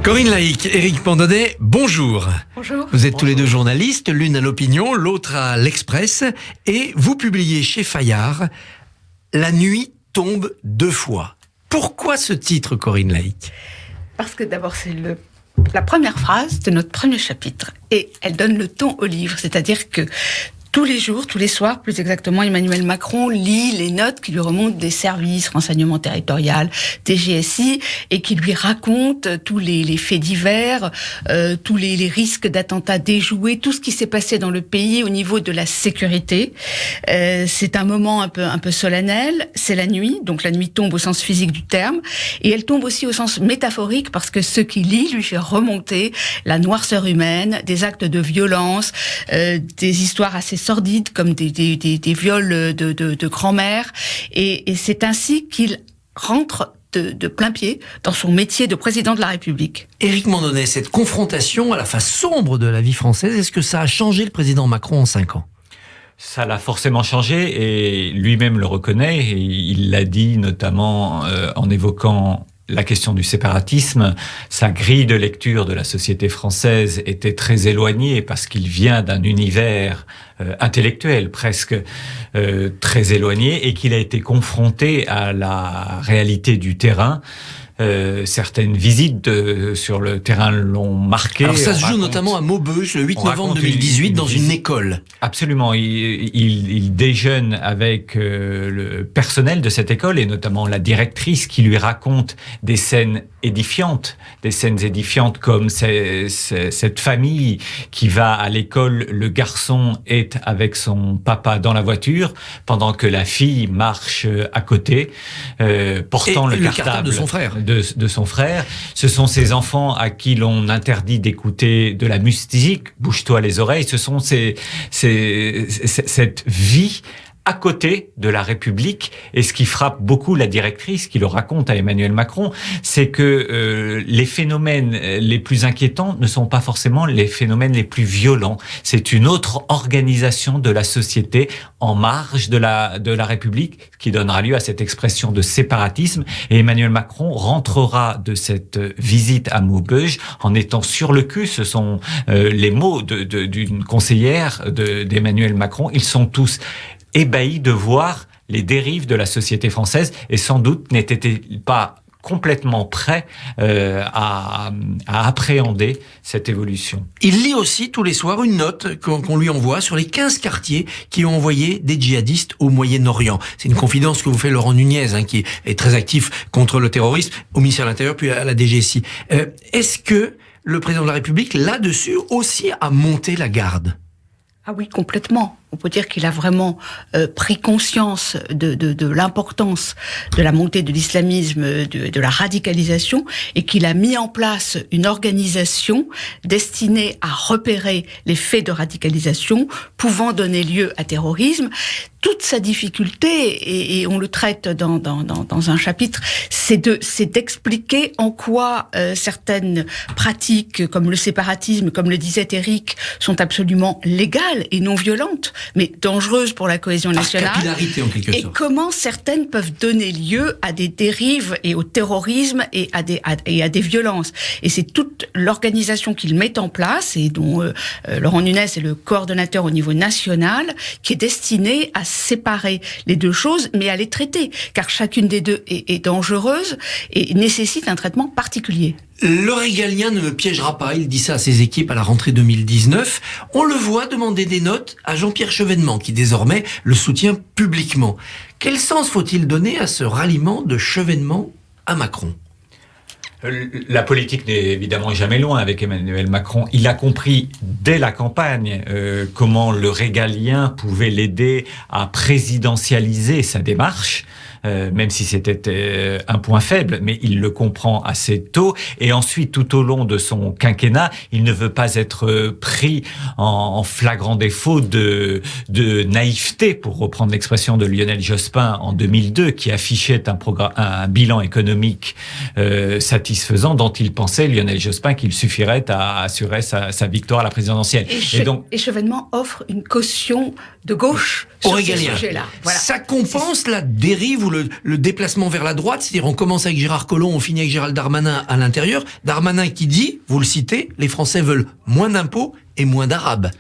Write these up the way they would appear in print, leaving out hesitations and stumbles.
Corinne Laïc, Éric Pandonnet, bonjour. Bonjour. Vous êtes tous les deux journalistes, l'une à l'Opinion, l'autre à l'Express, et vous publiez chez Fayard « La nuit tombe deux fois ». Pourquoi ce titre, Corinne Laïc ? Parce que d'abord, c'est la première phrase de notre premier chapitre, et elle donne le ton au livre, c'est-à-dire que tous les jours, tous les soirs, plus exactement, Emmanuel Macron lit les notes qui lui remontent des services, renseignement territorial, DGSI, et qui lui racontent tous les faits divers, tous les risques d'attentats déjoués, tout ce qui s'est passé dans le pays au niveau de la sécurité. C'est un moment un peu solennel, c'est la nuit, donc la nuit tombe au sens physique du terme, et elle tombe aussi au sens métaphorique, parce que ce qu'il lit lui fait remonter la noirceur humaine, des actes de violence, des histoires assez sordides comme des viols de grand-mère, et c'est ainsi qu'il rentre de plein pied dans son métier de président de la République. Éric Pandonnet, cette confrontation à la face sombre de la vie française, est-ce que ça a changé le président Macron en 5 ans ? Ça l'a forcément changé, et lui-même le reconnaît, et il l'a dit notamment en évoquant la question du séparatisme. Sa grille de lecture de la société française était très éloignée parce qu'il vient d'un univers intellectuel presque très éloigné, et qu'il a été confronté à la réalité du terrain. Certaines visites sur le terrain l'ont marqué. Alors ça se joue notamment à Maubeuge le 8 novembre 2018 dans une école. Absolument, il déjeune avec le personnel de cette école, et notamment la directrice, qui lui raconte des scènes édifiantes comme cette famille qui va à l'école. Le garçon est avec son papa dans la voiture pendant que la fille marche à côté, portant le cartable de son frère. De son frère. Ce sont ces enfants à qui l'on interdit d'écouter de la musique, bouge-toi les oreilles. Ce sont cette vie à côté de la République. Et ce qui frappe beaucoup la directrice, qui le raconte à Emmanuel Macron, c'est que les phénomènes les plus inquiétants ne sont pas forcément les phénomènes les plus violents. C'est une autre organisation de la société en marge de la République qui donnera lieu à cette expression de séparatisme. Et Emmanuel Macron rentrera de cette visite à Maubeuge en étant sur le cul. Ce sont les mots d'une conseillère d'Emmanuel Macron. Ils sont tous ébahis de voir les dérives de la société française, et sans doute n'était-il pas complètement prêt à appréhender cette évolution. Il lit aussi tous les soirs une note qu'on lui envoie sur les 15 quartiers qui ont envoyé des djihadistes au Moyen-Orient. C'est une confidence que vous fait Laurent Nunez, qui est très actif contre le terrorisme au ministère de l'Intérieur puis à la DGSI. Est-ce que le président de la République, là-dessus, aussi a monté la garde ? Ah oui, complètement. On peut dire qu'il a vraiment pris conscience de l'importance de la montée de l'islamisme, de la radicalisation, et qu'il a mis en place une organisation destinée à repérer les faits de radicalisation pouvant donner lieu à terrorisme. Toute sa difficulté, et on le traite dans un chapitre, c'est d'expliquer en quoi certaines pratiques, comme le séparatisme, comme le disait Éric, sont absolument légales et non violentes, mais dangereuses pour la cohésion nationale. Par capillarité, en quelque sorte. Et comment certaines peuvent donner lieu à des dérives et au terrorisme et à des violences. Et c'est toute l'organisation qu'il met en place, et dont Laurent Nunez est le coordonnateur au niveau national, qui est destinée à séparer les deux choses, mais à les traiter, car chacune des deux est dangereuse et nécessite un traitement particulier. Le régalien ne me piégera pas, il dit ça à ses équipes à la rentrée 2019. On le voit demander des notes à Jean-Pierre Chevènement, qui désormais le soutient publiquement. Quel sens faut-il donner à ce ralliement de Chevènement à Macron ? La politique n'est évidemment jamais loin avec Emmanuel Macron. Il a compris dès la campagne comment le régalien pouvait l'aider à présidentialiser sa démarche. Même si c'était un point faible, mais il le comprend assez tôt. Et ensuite, tout au long de son quinquennat, il ne veut pas être pris en flagrant défaut de naïveté, pour reprendre l'expression de Lionel Jospin en 2002, qui affichait un bilan économique satisfaisant, dont il pensait, Lionel Jospin, qu'il suffirait à assurer sa victoire à la présidentielle. Et Chevènement offre une caution de gauche sur ce sujet-là. Voilà. Ça compense la dérive ou le déplacement vers la droite, c'est-à-dire on commence avec Gérard Collomb, on finit avec Gérald Darmanin à l'intérieur. Darmanin qui dit, vous le citez, les Français veulent moins d'impôts et moins d'Arabes.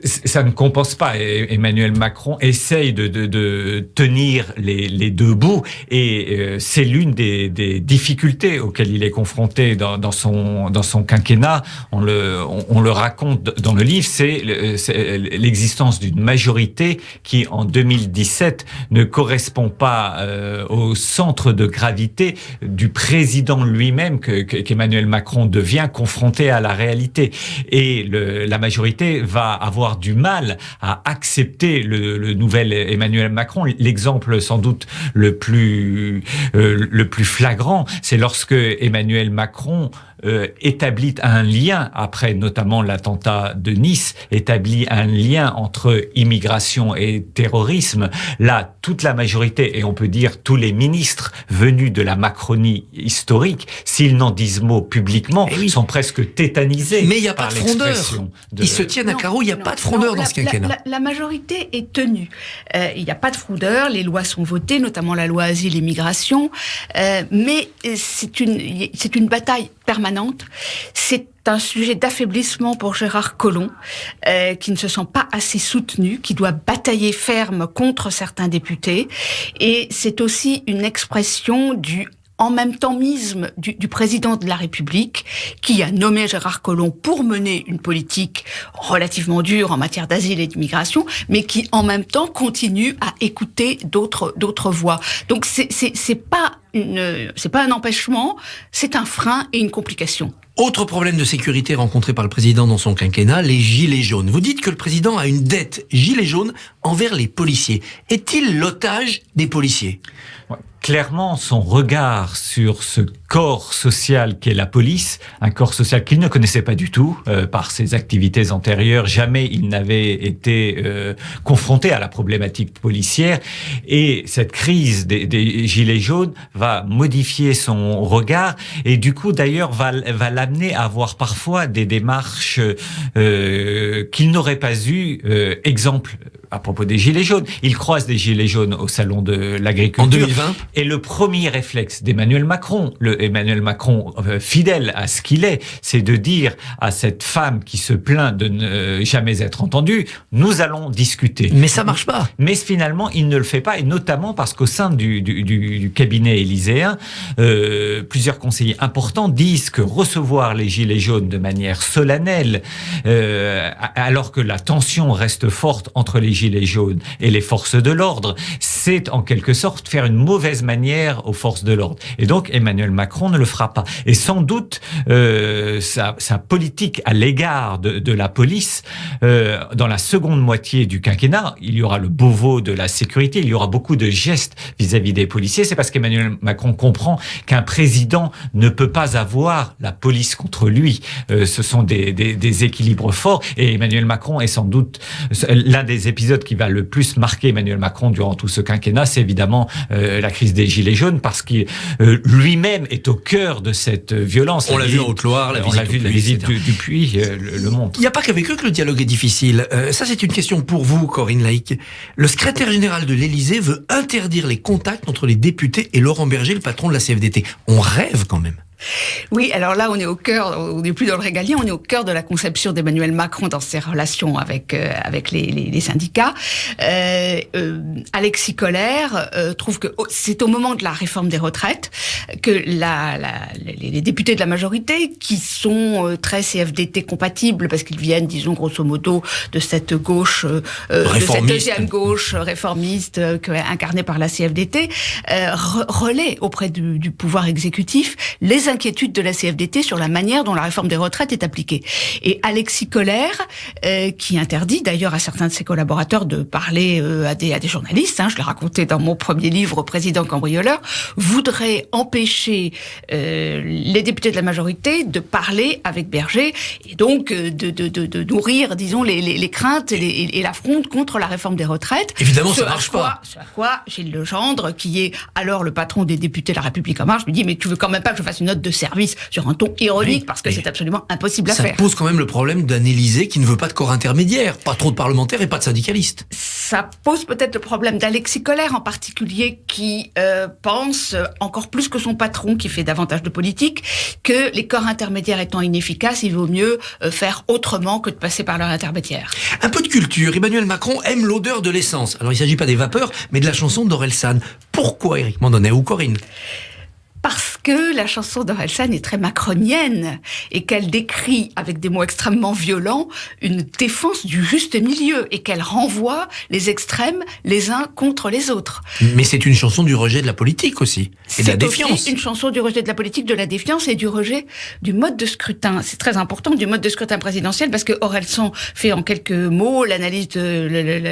Ça ne compense pas. Emmanuel Macron essaye de tenir les deux bouts et c'est l'une des difficultés auxquelles il est confronté dans son quinquennat. On le raconte dans le livre, c'est l'existence d'une majorité qui, en 2017, ne correspond pas au centre de gravité du président lui-même qu'Emmanuel Macron devient confronté à la réalité. Et la majorité va avoir du mal à accepter le nouvel Emmanuel Macron. L'exemple sans doute le plus flagrant, c'est lorsque Emmanuel Macron établit un lien, après notamment l'attentat de Nice, établit un lien entre immigration et terrorisme. Là, toute la majorité, et on peut dire tous les ministres venus de la Macronie historique, s'ils n'en disent mot publiquement, sont presque tétanisés. Mais il n'y a pas de frondeur. Ils se tiennent à carreau, il n'y a pas de frondeur dans ce quinquennat. La majorité est tenue. Il n'y a pas de frondeur, les lois sont votées, notamment la loi Asile et Migration, mais c'est une bataille permanente. C'est un sujet d'affaiblissement pour Gérard Collomb, qui ne se sent pas assez soutenu, qui doit batailler ferme contre certains députés. Et c'est aussi une expression du en même temps misme du président de la République, qui a nommé Gérard Collomb pour mener une politique relativement dure en matière d'asile et d'immigration, mais qui en même temps continue à écouter d'autres voix. Donc c'est pas un empêchement, c'est un frein et une complication. Autre problème de sécurité rencontré par le président dans son quinquennat, les gilets jaunes. Vous dites que le président a une dette gilets jaunes envers les policiers. Est-il l'otage des policiers ? Clairement, son regard sur ce corps social qu'est la police, un corps social qu'il ne connaissait pas du tout par ses activités antérieures, jamais il n'avait été confronté à la problématique policière, et cette crise des gilets jaunes va modifier son regard, et du coup d'ailleurs va l'amener à avoir parfois des démarches qu'il n'aurait pas eues. Exemple, à propos des gilets jaunes, il croise des gilets jaunes au salon de l'agriculture. En 2020. Et le premier réflexe d'Emmanuel Macron, Emmanuel Macron fidèle à ce qu'il est, c'est de dire à cette femme qui se plaint de ne jamais être entendue, nous allons discuter. Mais ça marche pas. Mais finalement, il ne le fait pas, et notamment parce qu'au sein du cabinet élyséen, plusieurs conseillers importants disent que recevoir les gilets jaunes de manière solennelle, alors que la tension reste forte entre les gilets jaunes et les forces de l'ordre, c'est en quelque sorte faire une mauvaise manière aux forces de l'ordre. Et donc Emmanuel Macron ne le fera pas. Et sans doute sa politique à l'égard de la police, dans la seconde moitié du quinquennat, il y aura le Beauvau de la sécurité, il y aura beaucoup de gestes vis-à-vis des policiers. C'est parce qu'Emmanuel Macron comprend qu'un président ne peut pas avoir la police contre lui. Ce sont des équilibres forts, et Emmanuel Macron est sans doute l'un des épisodes qui va le plus marquer Emmanuel Macron durant tout ce quinquennat, c'est évidemment la crise des Gilets jaunes, parce qu'il lui-même est au cœur de cette violence. On l'a vu en Haute-Loire, la visite du Puy le montre. Il n'y a pas qu'avec eux que le dialogue est difficile. Ça, c'est une question pour vous, Corinne Laïc. Le secrétaire général de l'Élysée veut interdire les contacts entre les députés et Laurent Berger, le patron de la CFDT. On rêve quand même. Oui, alors là, on est au cœur, on n'est plus dans le régalien, on est au cœur de la conception d'Emmanuel Macron dans ses relations avec les syndicats. Alexis Collère trouve que c'est au moment de la réforme des retraites que les députés de la majorité, qui sont très CFDT compatibles, parce qu'ils viennent, disons, grosso modo, de cette gauche, de cette deuxième gauche réformiste incarnée par la CFDT, relaient auprès du pouvoir exécutif les inquiétudes de la CFDT sur la manière dont la réforme des retraites est appliquée. Et Alexis Collère, qui interdit d'ailleurs à certains de ses collaborateurs de parler à des journalistes, je l'ai raconté dans mon premier livre, Président cambrioleur, voudrait empêcher les députés de la majorité de parler avec Berger, et donc de nourrir, disons, les craintes et la fronde contre la réforme des retraites. Évidemment, ça marche pas. Ce à quoi Gilles Legendre, qui est alors le patron des députés de La République En Marche, lui dit: mais tu veux quand même pas que je fasse une note note de service sur un ton ironique, parce que c'est absolument impossible à faire. Ça pose quand même le problème d'un Élysée qui ne veut pas de corps intermédiaire, pas trop de parlementaires et pas de syndicalistes. Ça pose peut-être le problème d'Alexis Kohler en particulier, qui pense encore plus que son patron, qui fait davantage de politique, que les corps intermédiaires étant inefficaces, il vaut mieux faire autrement que de passer par leur intermédiaire. Un peu de culture. Emmanuel Macron aime l'odeur de l'essence. Alors il ne s'agit pas des vapeurs, mais de la chanson d'Orelsan. Pourquoi Éric Mandonnet ou Corinne ? Parce que la chanson d'Orelsan est très macronienne et qu'elle décrit, avec des mots extrêmement violents, une défense du juste milieu et qu'elle renvoie les extrêmes les uns contre les autres. Mais c'est une chanson du rejet de la politique aussi, et de la défiance. C'est une chanson du rejet de la politique, de la défiance et du rejet du mode de scrutin. C'est très important, du mode de scrutin présidentiel, parce que Orelsan fait en quelques mots l'analyse de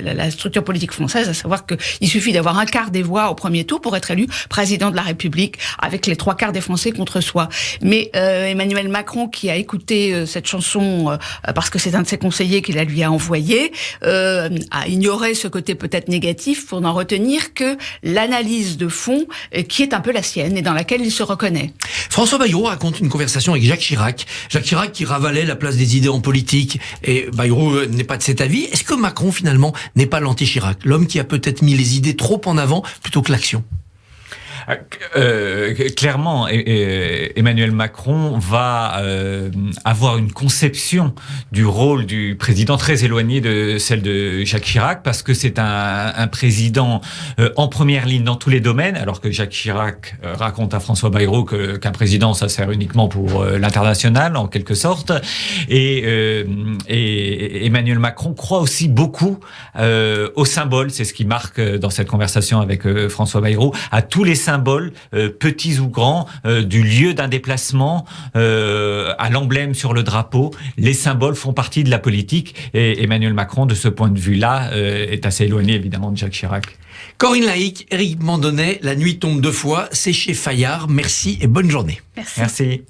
la structure politique française, à savoir qu'il suffit d'avoir un quart des voix au premier tour pour être élu président de la République, avec les 3/4 des Français contre soi. Mais Emmanuel Macron, qui a écouté cette chanson parce que c'est un de ses conseillers qui la lui a envoyée, a ignoré ce côté peut-être négatif pour n'en retenir que l'analyse de fond qui est un peu la sienne et dans laquelle il se reconnaît. François Bayrou raconte une conversation avec Jacques Chirac. Jacques Chirac qui ravalait la place des idées en politique, et Bayrou n'est pas de cet avis. Est-ce que Macron finalement n'est pas l'anti-Chirac, l'homme qui a peut-être mis les idées trop en avant plutôt que l'action ? Clairement, Emmanuel Macron va avoir une conception du rôle du président très éloignée de celle de Jacques Chirac, parce que c'est un président en première ligne dans tous les domaines, alors que Jacques Chirac raconte à François Bayrou qu'un président, ça sert uniquement pour l'international, en quelque sorte. Et Emmanuel Macron croit aussi beaucoup aux symboles, c'est ce qui marque dans cette conversation avec François Bayrou, à tous les symboles, petits ou grands, du lieu d'un déplacement à l'emblème sur le drapeau. Les symboles font partie de la politique, et Emmanuel Macron, de ce point de vue-là, est assez éloigné évidemment de Jacques Chirac. Corinne Laïc, Éric Mandonnet, La nuit tombe 2 fois, c'est chez Fayard. Merci et bonne journée. Merci. Merci.